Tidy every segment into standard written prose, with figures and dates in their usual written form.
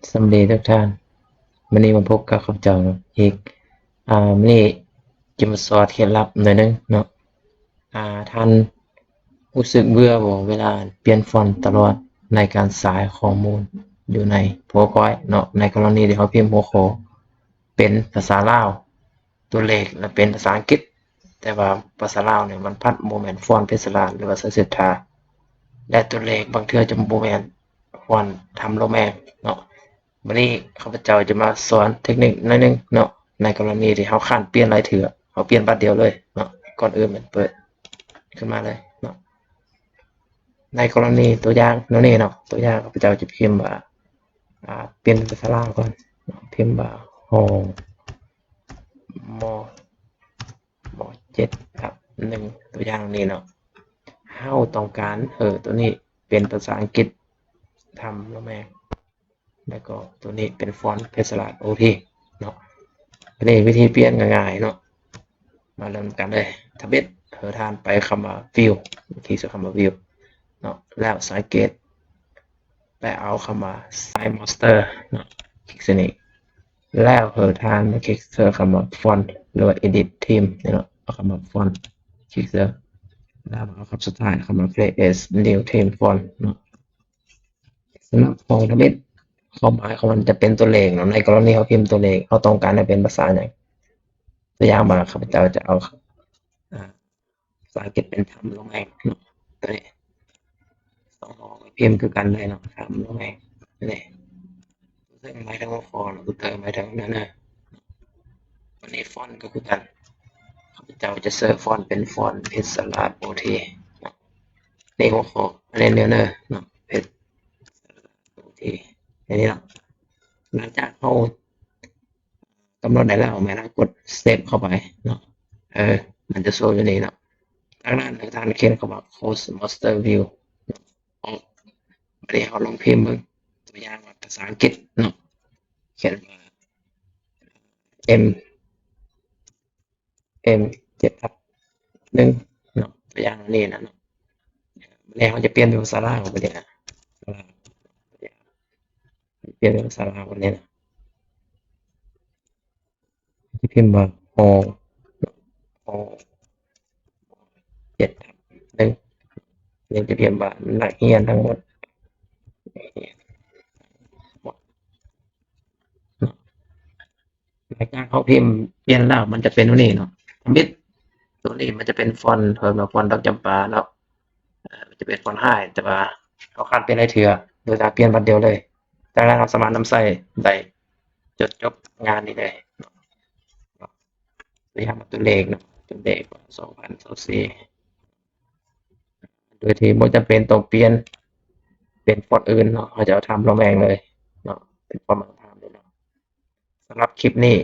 สวัสดีทุกท่านวันนี้มาพบกับข้าพเจ้าอีกวันนี้จะมาสอนเคล็ดลับหน่อยนึงเนาะท่านรู้สึกเบื่อบ่เวลาเปลี่ยนฟอนต์ตลอดในการสายข้อมูลอยู่ใน PowerPoint เนาะในกรณีที่เขาพิมพ์หัวข้อเป็นภาษาลาวตัวเลขและเป็นภาษาอังกฤษแต่ว่าภาษาลาวเนี่ยมันพัดโมเมนต์ฟอนต์เพชรลาดหรือว่าเสถาและตัวเลขบางเทื่อจะโมเมนต์ฟอนต์ทำโลแมงเนาะ วันนี้ข้าพเจ้าจะมาสอนเทคนิคหน่อยนึงเนาะในกรณีที่เขาข้านเปลี่ยนหลายเถื่อเขาเปลี่ยนบัดเดียวเลยเนาะก่อนอื่นมันเปิดขึ้นมาเลยเนาะในกรณีตัวอย่างนี่เนาะตัวอย่างข้าพเจ้าจะพิมพ์ว่าเปลี่ยนภาษาลาวก่อนพิมพ์ว่าห้องมม7/1ตัวอย่างนี้เนาะเฮาต้องการตัวนี้เป็นภาษาอังกฤษทำแล้วแม่แล้วก็ตัวนี้เป็นฟอนต์เพชรลาดโอเคเนาะอันนี้วิธีเปลี่ยนง่ายๆเนาะมาเริ่มกันเลยทเบ็ดทานไปคำว่าวิวที่สุดคำว่าวิวเนาะแล้วสังเกตไปเอาคำว่า Size Master เนาะคลิกเส้นนี้แล้วทานมาคลิกเจอคำว่า Font หรือว่า Edit Theme เนาะเอาคำว่า Font คลิกเจอแล้วเอาคำสุดท้ายคำว่า Create New Theme Font เนาะสำหรับของทเบ็ดความหมายของมันจะเป็นตัวเลขเนาะในกรณีเขาพิมพ์ตัวเลขเขาต้องการให้เป็นภาษาอย่างตัวอย่างมาข้าพเจ้าจะเอาภาษาอังกฤษเป็นทำลงแรงเนาะตัวนี้ต้องลองพิมพ์คือกันเลยเนาะทำลงแรงนี่ซึ่งหมายถึงว่าฟอนต์คือเติมหมายถึงนั่นนะวันนี้ฟอนต์ก็คือกันข้าพเจ้าจะเสิร์ฟฟอนต์เป็นฟอนต์เพชรสลัดโอทีนี่หัวข้ออันนี้เนื้อเนาะเพชรโอทีอันนี้เนาะหลังจากเขากำหนดได้แล้วแม่นะกดเซฟเข้าไปเนาะมันจะโชว์อยู่นี่เนาะทางด้านทางเขียนคำว่า Close Master View ออกไม่ได้เขาลองพิมพ์มึงตัวอย่างภาษาอังกฤษเนาะเขียนว่า M M 7/1เนาะตัวอย่างนี้นะเนาะแล้วเขาจะเปลี่ยนเป็นภาษาลาวไปเลยนะเปลี่ยนเป็นภาษาลาวไปเลยนะจะพิมพ์ว่าฮ7/1นี่จะพิมพ์ว่านักเรียนทั้งหมดหลังจากเขาพิมพ์เปลี่ยนแล้วมันจะเป็นตัวนี้เนาะมิดตัวนี้มันจะเป็นฟอนต์ฟอนต์ดอกจำปาเนาะมันจะเป็นฟอนต์ไฮแต่ว่าเขาคัดเป็นรายเถื่อโดยการเปลี่ยนบัดเดียวเลยจากนั้นเราสามารถนำใส่ได้จดจบงานนี้เลยตัวอย่างตัวเลขเนาะตัวเลข2024โดยที่บ่จำเป็นต้องเปลี่ยนเป็นฟอนต์อื่นเนาะเขาจะเอาทำลงเองเลยเนาะเป็นฟอนต์มาตรฐานเลยเนาะสำหรับคลิปนี้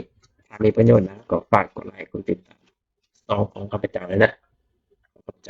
ถ้ามีประโยชน์นะก็ฝากกดไลค์กดติดตามช่องของข้าพเจ้าเลยนะขอบใจ